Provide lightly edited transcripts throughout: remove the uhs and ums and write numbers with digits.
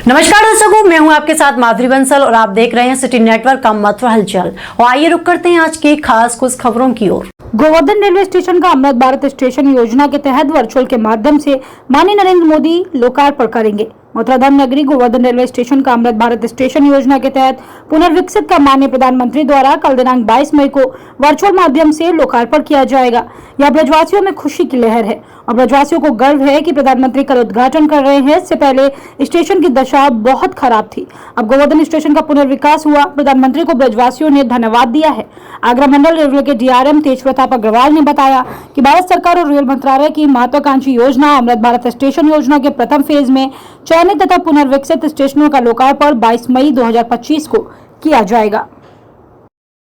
नमस्कार दर्शकों, मैं हूं आपके साथ माधुरी बंसल और आप देख रहे हैं सिटी नेटवर्क का मथुरा हलचल। और आइए रुक करते हैं आज की खास कुछ खबरों की ओर। गोवर्धन रेलवे स्टेशन का अमृत भारत स्टेशन योजना के तहत वर्चुअल के माध्यम से माननीय नरेंद्र मोदी लोकार्पण करेंगे। मथुरा धाम नगरी गोवर्धन रेलवे स्टेशन का अमृत भारत स्टेशन योजना के तहत पुनर्विकसित का माननीय प्रधानमंत्री द्वारा कल दिनांक 22 मई को वर्चुअल माध्यम से लोकार्पण किया जाएगा। यह ब्रजवासियों में खुशी की लहर है और ब्रजवासियों को गर्व है कि प्रधानमंत्री कल उद्घाटन कर रहे हैं। इससे पहले स्टेशन की दशा बहुत खराब थी, अब गोवर्धन स्टेशन का पुनर्विकास हुआ। प्रधानमंत्री को ब्रजवासियों ने धन्यवाद दिया है। आगरा मंडल रेलवे के DRM तेज प्रताप अग्रवाल ने बताया कि भारत सरकार और रेल मंत्रालय की महत्वाकांक्षी योजना अमृत भारत स्टेशन योजना के प्रथम फेज में चयनित तथा पुनर्विकसित स्टेशनों का लोकार्पण 22 मई 2025 को किया जाएगा।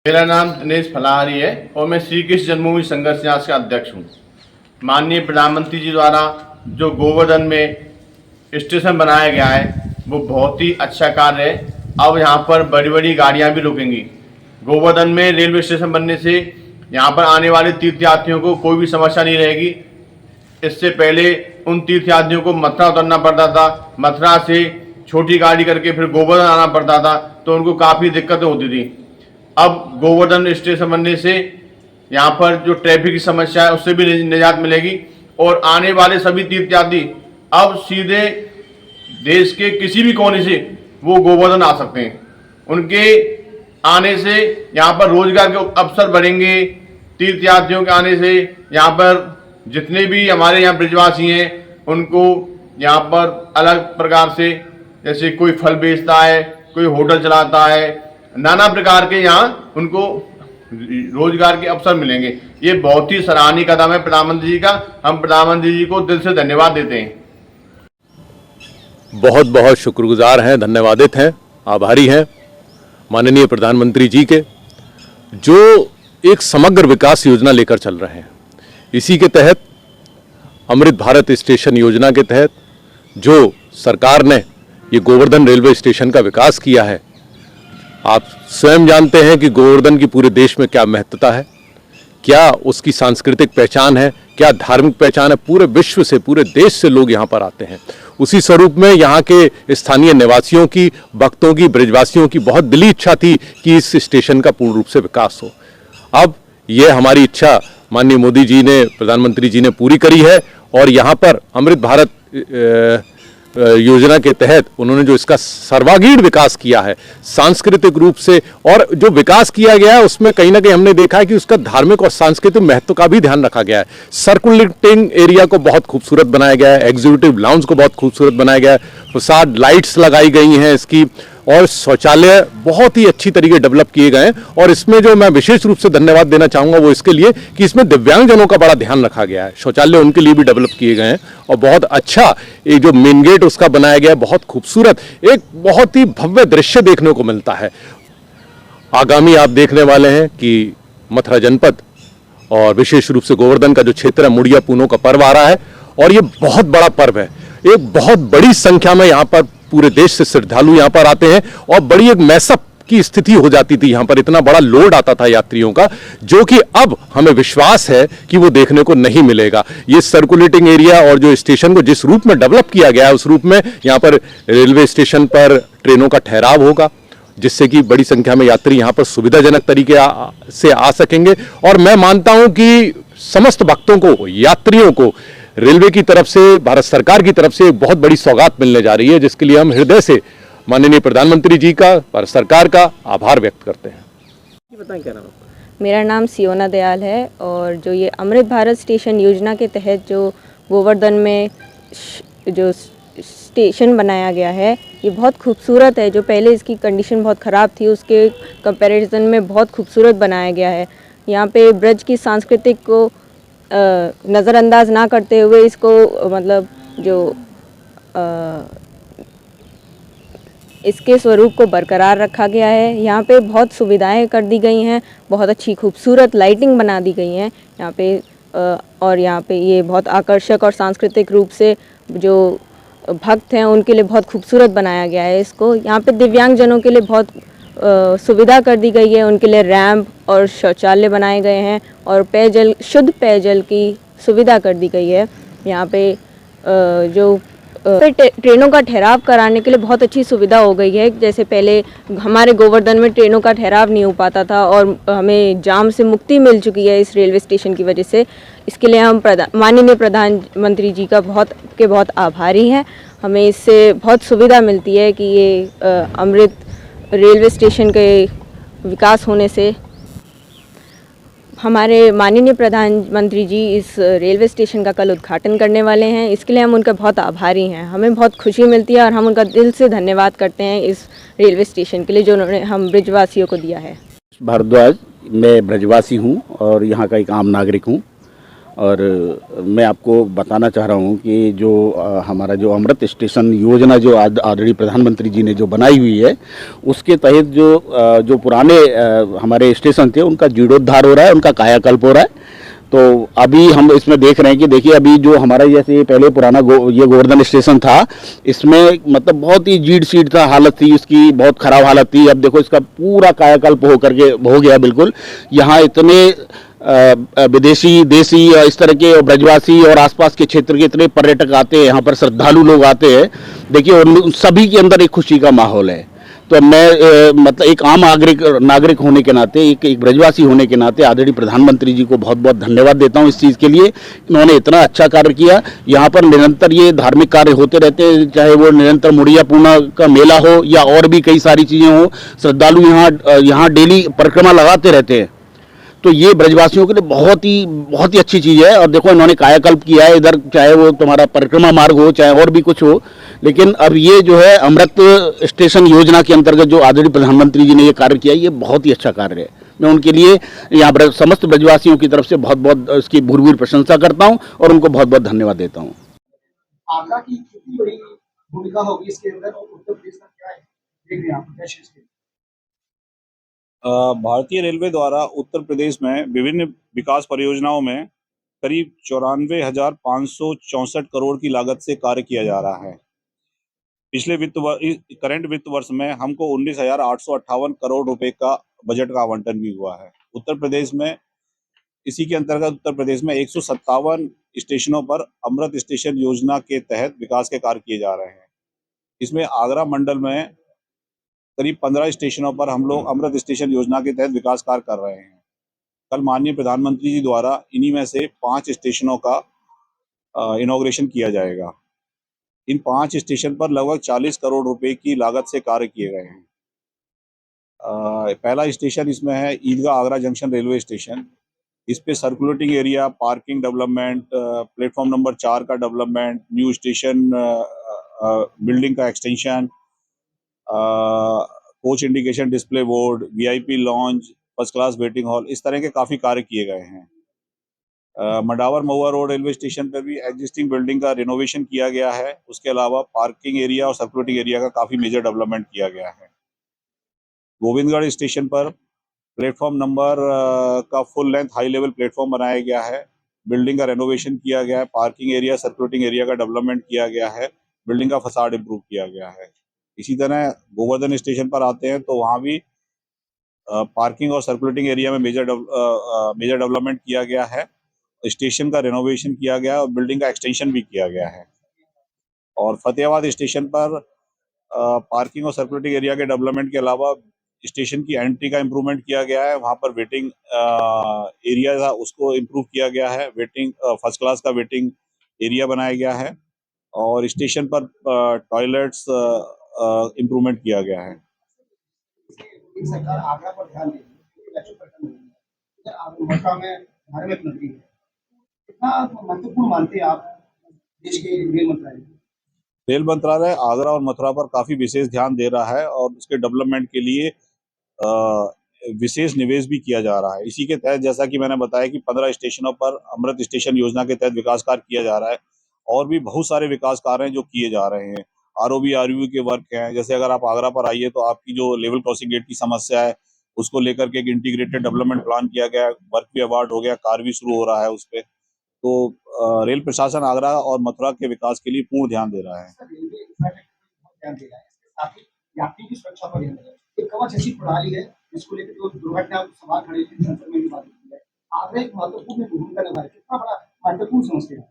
मेरा नाम दिनेश फलाहारी है और मैं श्री कृष्ण जन्मभूमि संघर्ष न्यास का अध्यक्ष हूँ। माननीय प्रधानमंत्री जी द्वारा जो गोवर्धन में स्टेशन बनाया गया है वो बहुत ही अच्छा कार्य है। अब यहाँ पर बड़ी बड़ी गाड़ियाँ भी रुकेंगी। गोवर्धन में रेलवे स्टेशन बनने से यहाँ पर आने वाले तीर्थयात्रियों को कोई भी समस्या नहीं रहेगी। इससे पहले उन तीर्थयात्रियों को मथुरा उतरना पड़ता था, मथुरा से छोटी गाड़ी करके फिर गोवर्धन आना पड़ता था, तो उनको काफ़ी दिक्कतें होती थी। अब गोवर्धन स्टेशन बनने से यहाँ पर जो ट्रैफिक की समस्या है उससे भी निजात मिलेगी और आने वाले सभी तीर्थयात्री अब सीधे देश के किसी भी कोने से वो गोवर्धन आ सकते हैं। उनके आने से यहाँ पर रोजगार के अवसर बढ़ेंगे। तीर्थयात्रियों के आने से यहाँ पर जितने भी हमारे यहाँ ब्रजवासी हैं उनको यहाँ पर अलग प्रकार से, जैसे कोई फल बेचता है, कोई होटल चलाता है, नाना प्रकार के यहाँ उनको रोजगार के अवसर मिलेंगे। ये बहुत ही सराहनीय कदम है प्रधानमंत्री जी का। हम प्रधानमंत्री जी को दिल से धन्यवाद देते हैं। बहुत बहुत शुक्रगुजार हैं, धन्यवादित हैं, आभारी हैं माननीय प्रधानमंत्री जी के, जो एक समग्र विकास योजना लेकर चल रहे हैं। इसी के तहत अमृत भारत स्टेशन योजना के तहत जो सरकार ने ये गोवर्धन रेलवे स्टेशन का विकास किया है, आप स्वयं जानते हैं कि गोवर्धन की पूरे देश में क्या महत्वता है, क्या उसकी सांस्कृतिक पहचान है, क्या धार्मिक पहचान है। पूरे विश्व से, पूरे देश से लोग यहाँ पर आते हैं। उसी स्वरूप में यहाँ के स्थानीय निवासियों की, भक्तों की, ब्रजवासियों की बहुत दिली इच्छा थी कि इस स्टेशन का पूर्ण रूप से विकास हो। अब ये हमारी इच्छा माननीय मोदी जी ने, प्रधानमंत्री जी ने पूरी करी है और यहाँ पर अमृत भारत योजना के तहत उन्होंने जो इसका सर्वांगीण विकास किया है सांस्कृतिक रूप से, और जो विकास किया गया है उसमें कहीं ना कहीं हमने देखा है कि उसका धार्मिक और सांस्कृतिक महत्व का भी ध्यान रखा गया है। सर्कुलेटिंग एरिया को बहुत खूबसूरत बनाया गया है, एग्जीक्यूटिव लाउंज को बहुत खूबसूरत बनाया गया है, फसाड लाइट्स लगाई गई हैं इसकी, और शौचालय बहुत ही अच्छी तरीके डेवलप किए गए हैं। और इसमें जो मैं विशेष रूप से धन्यवाद देना चाहूँगा वो इसके लिए कि इसमें दिव्यांगजनों का बड़ा ध्यान रखा गया है। शौचालय उनके लिए भी डेवलप किए गए हैं और बहुत अच्छा ये जो मेन गेट उसका बनाया गया है, बहुत खूबसूरत, एक बहुत ही भव्य दृश्य देखने को मिलता है। आगामी आप देखने वाले हैं कि मथुरा जनपद और विशेष रूप से गोवर्धन का जो क्षेत्र है, मुड़िया पूनों का पर्व आ रहा है और ये बहुत बड़ा पर्व है। एक बहुत बड़ी संख्या में यहाँ पर पूरे देश से श्रद्धालु यहाँ पर आते हैं और बड़ी एक मैसअप की स्थिति हो जाती थी। यहाँ पर इतना बड़ा लोड आता था यात्रियों का, जो कि अब हमें विश्वास है कि वो देखने को नहीं मिलेगा। ये सर्कुलेटिंग एरिया और जो स्टेशन को जिस रूप में डेवलप किया गया है उस रूप में यहाँ पर रेलवे स्टेशन पर ट्रेनों का ठहराव होगा, जिससे कि बड़ी संख्या में यात्री यहाँ पर सुविधाजनक तरीके से आ सकेंगे। और मैं मानता हूँ कि समस्त भक्तों को, यात्रियों को रेलवे की तरफ से, भारत सरकार की तरफ से एक बहुत बड़ी सौगात मिलने जा रही है, जिसके लिए हम हृदय से माननीय प्रधानमंत्री जी का, भारत सरकार का आभार व्यक्त करते हैं। बताएं क्या नाम है? मेरा नाम सियोना दयाल है और जो ये अमृत भारत स्टेशन योजना के तहत जो गोवर्धन में जो स्टेशन बनाया गया है ये बहुत खूबसूरत है। जो पहले इसकी कंडीशन बहुत ख़राब थी उसके कंपैरिजन में बहुत खूबसूरत बनाया गया है। यहाँ पे ब्रज की सांस्कृतिक को नज़रअंदाज ना करते हुए इसको मतलब जो इसके स्वरूप को बरकरार रखा गया है। यहाँ पे बहुत सुविधाएं कर दी गई हैं, बहुत अच्छी खूबसूरत लाइटिंग बना दी गई हैं यहाँ पे, और यहाँ पे ये बहुत आकर्षक और सांस्कृतिक रूप से जो भक्त हैं उनके लिए बहुत खूबसूरत बनाया गया है इसको। यहाँ पे दिव्यांगजनों के लिए बहुत सुविधा कर दी गई है, उनके लिए रैंप और शौचालय बनाए गए हैं और पेयजल, शुद्ध पेयजल की सुविधा कर दी गई है। यहाँ पे जो ट्रेनों का ठहराव कराने के लिए बहुत अच्छी सुविधा हो गई है। जैसे पहले हमारे गोवर्धन में ट्रेनों का ठहराव नहीं हो पाता था और हमें जाम से मुक्ति मिल चुकी है इस रेलवे स्टेशन की वजह से। इसके लिए हम माननीय प्रधानमंत्री जी का बहुत आभारी हैं। हमें इससे बहुत सुविधा मिलती है कि ये अमृत रेलवे स्टेशन के विकास होने से हमारे माननीय प्रधानमंत्री जी इस रेलवे स्टेशन का कल उद्घाटन करने वाले हैं। इसके लिए हम उनका बहुत आभारी हैं। हमें बहुत खुशी मिलती है और हम उनका दिल से धन्यवाद करते हैं इस रेलवे स्टेशन के लिए जो उन्होंने हम ब्रिजवासियों को दिया है। भारद्वाज, मैं ब्रजवासी हूँ और यहाँ का एक आम नागरिक हूँ और मैं आपको बताना चाह रहा हूँ कि जो हमारा जो अमृत स्टेशन योजना जो ऑलरेडी प्रधानमंत्री जी ने जो बनाई हुई है उसके तहत जो पुराने हमारे स्टेशन थे उनका जीर्णोद्धार हो रहा है, उनका कायाकल्प हो रहा है। तो अभी हम इसमें देख रहे हैं कि देखिए अभी जो हमारा जैसे पहले पुराना ये गोवर्धन स्टेशन था, इसमें मतलब बहुत ही जीर्ण शीर्ण था, हालत थी इसकी बहुत ख़राब हालत थी। अब देखो इसका पूरा कायाकल्प हो गया बिल्कुल। यहाँ इतने विदेशी, देसी, इस तरह के ब्रजवासी और आसपास के क्षेत्र के इतने पर्यटक आते हैं, यहाँ पर श्रद्धालु लोग आते हैं। देखिए उन सभी के अंदर एक खुशी का माहौल है। तो मैं मतलब एक आम नागरिक होने के नाते, एक ब्रजवासी होने के नाते आदरणीय प्रधानमंत्री जी को बहुत बहुत धन्यवाद देता हूँ इस चीज़ के लिए। इन्होंने इतना अच्छा कार्य किया। यहाँ पर निरंतर ये धार्मिक कार्य होते रहते हैं, चाहे वो निरंतर मुड़िया पूर्णिमा का मेला हो या और भी कई सारी चीज़ें हो। श्रद्धालु यहाँ डेली परिक्रमा लगाते रहते हैं। तो ये ब्रजवासियों के लिए बहुत ही अच्छी चीज़ है। और देखो इन्होंने कायाकल्प किया है इधर, चाहे वो तुम्हारा परिक्रमा मार्ग हो चाहे और भी कुछ हो। लेकिन अब ये जो है अमृत स्टेशन योजना के अंतर्गत जो आदरणीय प्रधानमंत्री जी ने ये कार्य किया, ये बहुत ही अच्छा कार्य है। मैं उनके लिए यहाँ समस्त ब्रजवासियों की तरफ से बहुत बहुत इसकी भूरि प्रशंसा करता हूँ और उनको बहुत बहुत धन्यवाद देता हूँ। आगरा की कितनी बड़ी भूमिका होगी इसके अंदर और उत्तर प्रदेश का क्या है देख रहे हैं आप? भारतीय रेलवे द्वारा उत्तर प्रदेश में विभिन्न विकास परियोजनाओं में करीब 94,564 करोड़ की लागत से कार्य किया जा रहा है। पिछले करंट वित्त वर्ष में हमको 19,858 करोड़ रुपए का बजट का आवंटन भी हुआ है। उत्तर प्रदेश में इसी के अंतर्गत उत्तर प्रदेश में 157 स्टेशनों पर अमृत स्टेशन योजना के तहत विकास के कार्य किए जा रहे हैं। इसमें आगरा मंडल में करीब 15 स्टेशनों पर हम लोग अमृत स्टेशन योजना के तहत विकास कार्य कर रहे हैं। कल माननीय प्रधानमंत्री जी द्वारा इन्हीं में से 5 स्टेशनों का इनॉग्रेशन किया जाएगा। इन 5 स्टेशन पर लगभग 40 करोड़ रुपए की लागत से कार्य किए गए हैं। पहला स्टेशन इसमें है ईदगाह आगरा जंक्शन रेलवे स्टेशन। इस पे circulating area, parking development, platform number 4 का डेवलपमेंट, न्यू स्टेशन बिल्डिंग का extension, coach indication display board, VIP lounge, first class waiting hall, इस तरह के काफ़ी कार्य किए गए हैं। मडावर महुआ रोड रेलवे स्टेशन पर भी एग्जिस्टिंग बिल्डिंग का रिनोवेशन किया गया है। उसके अलावा पार्किंग एरिया और सर्कुलेटिंग एरिया का काफ़ी मेजर डेवलपमेंट किया गया है। गोविंदगढ़ स्टेशन पर प्लेटफॉर्म नंबर का full length high level platform बनाया गया है। बिल्डिंग का रेनोवेशन किया गया है। पार्किंग एरिया, सर्कुलेटिंग एरिया का डेवलपमेंट किया गया है। बिल्डिंग का फसाड इम्प्रूव किया गया है। इसी तरह गोवर्धन स्टेशन पर आते हैं तो वहाँ भी पार्किंग और सर्कुलेटिंग एरिया में मेजर डेवलपमेंट किया गया है। स्टेशन का रेनोवेशन किया गया है और बिल्डिंग का एक्सटेंशन भी किया गया है। और फतेहाबाद स्टेशन पर पार्किंग और सर्कुलेटिंग एरिया के डेवलपमेंट के अलावा स्टेशन की एंट्री का इम्प्रूवमेंट किया गया है। वहाँ पर वेटिंग एरिया था उसको इम्प्रूव किया गया है। वेटिंग फर्स्ट क्लास का वेटिंग एरिया बनाया गया है और स्टेशन पर टॉयलेट्स इम्प्रूवमेंट किया गया है। सरकार आगरा पर ध्यान देती है। आगरा में धार्मिक नगरी है, कितना महत्वपूर्ण मानते हैं आप देश के रेल मंत्रालय? रेल मंत्रालय आगरा और मथुरा पर काफ़ी विशेष ध्यान दे रहा है और उसके डेवलपमेंट के लिए विशेष निवेश भी किया जा रहा है। इसी के तहत जैसा कि मैंने बताया कि 15 स्टेशनों पर अमृत स्टेशन योजना के तहत विकास कार्य किया जा रहा है और भी बहुत सारे विकास कार्य हैं जो किए जा रहे हैं। आरओबी आरयू के वर्क हैं। जैसे अगर आप आगरा पर आइए तो आपकी जो लेवल क्रॉसिंग गेट की समस्या है उसको लेकर के एक इंटीग्रेटेड डेवलपमेंट प्लान किया गया है। वर्क भी अवार्ड हो गया, कार्य भी शुरू हो रहा है उस पर। तो रेल प्रशासन आगरा और मथुरा के विकास के लिए पूर्ण ध्यान दे रहा है। ध्यान दे रहा है, इसके साथ ही यात्री की सुरक्षा पर ध्यान दे रहा है। एक कवच ऐसी प्रणाली है जिसको लेकर जो दुर्घटना सवाल खड़े थे संसद में भी बात की है। आगरा एक महत्वपूर्ण भूमिका निभा है। कितना बड़ा महत्वपूर्ण समस्या है?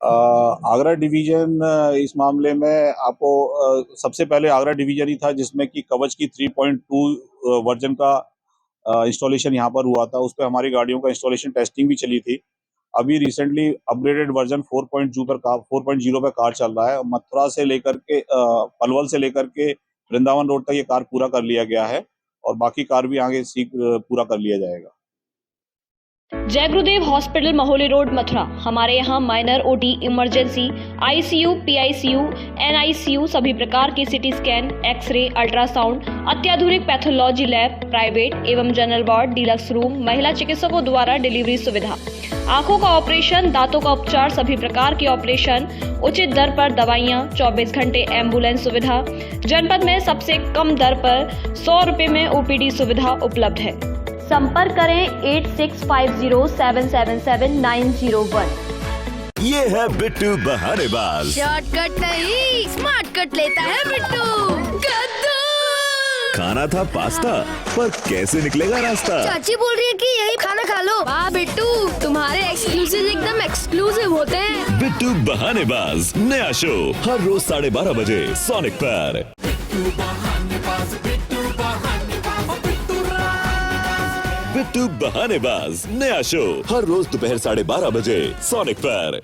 आगरा डिवीजन इस मामले में आपको सबसे पहले आगरा डिवीजन ही था जिसमें कि कवच की 3.2 वर्जन का इंस्टॉलेशन यहाँ पर हुआ था। उस पर हमारी गाड़ियों का इंस्टॉलेशन टेस्टिंग भी चली थी। अभी रिसेंटली अपग्रेडेड वर्जन 4.0 पर कार चल रहा है। मथुरा से लेकर के पलवल से लेकर के वृंदावन रोड तक ये कार पूरा कर लिया गया है और बाकी कार भी आगे पूरा कर लिया जाएगा। जय गुरुदेव हॉस्पिटल महोली रोड मथुरा। हमारे यहाँ minor OT, emergency, ICU, PICU, NICU, सभी प्रकार की सिटी स्कैन, एक्सरे, अल्ट्रासाउंड, अत्याधुनिक पैथोलॉजी लैब, प्राइवेट एवं जनरल वार्ड, डीलक्स रूम, महिला चिकित्सकों द्वारा डिलीवरी सुविधा, आंखों का ऑपरेशन, दांतों का उपचार, सभी प्रकार के ऑपरेशन, उचित दर पर दवाइयाँ, 24 घंटे एम्बुलेंस सुविधा। जनपद में सबसे कम दर पर 100 रुपए में ओपीडी सुविधा उपलब्ध है। संपर्क करें 8650777901। ये है बिट्टू बहानेबाज। शॉर्टकट नहीं, स्मार्ट कट लेता है बिट्टू। कद्दू खाना था पास्ता, पर कैसे निकलेगा रास्ता? चाची बोल रही है कि यही खाना खा लो। वाह बिट्टू, तुम्हारे एक्सक्लूसिव एकदम एक्सक्लूसिव होते हैं। बिट्टू बहानेबाज नया शो हर रोज 12:30 बजे सोनिक पर। बिट्टू बहानेबाज नया शो हर रोज दोपहर 12:30 बजे सोनिक पर।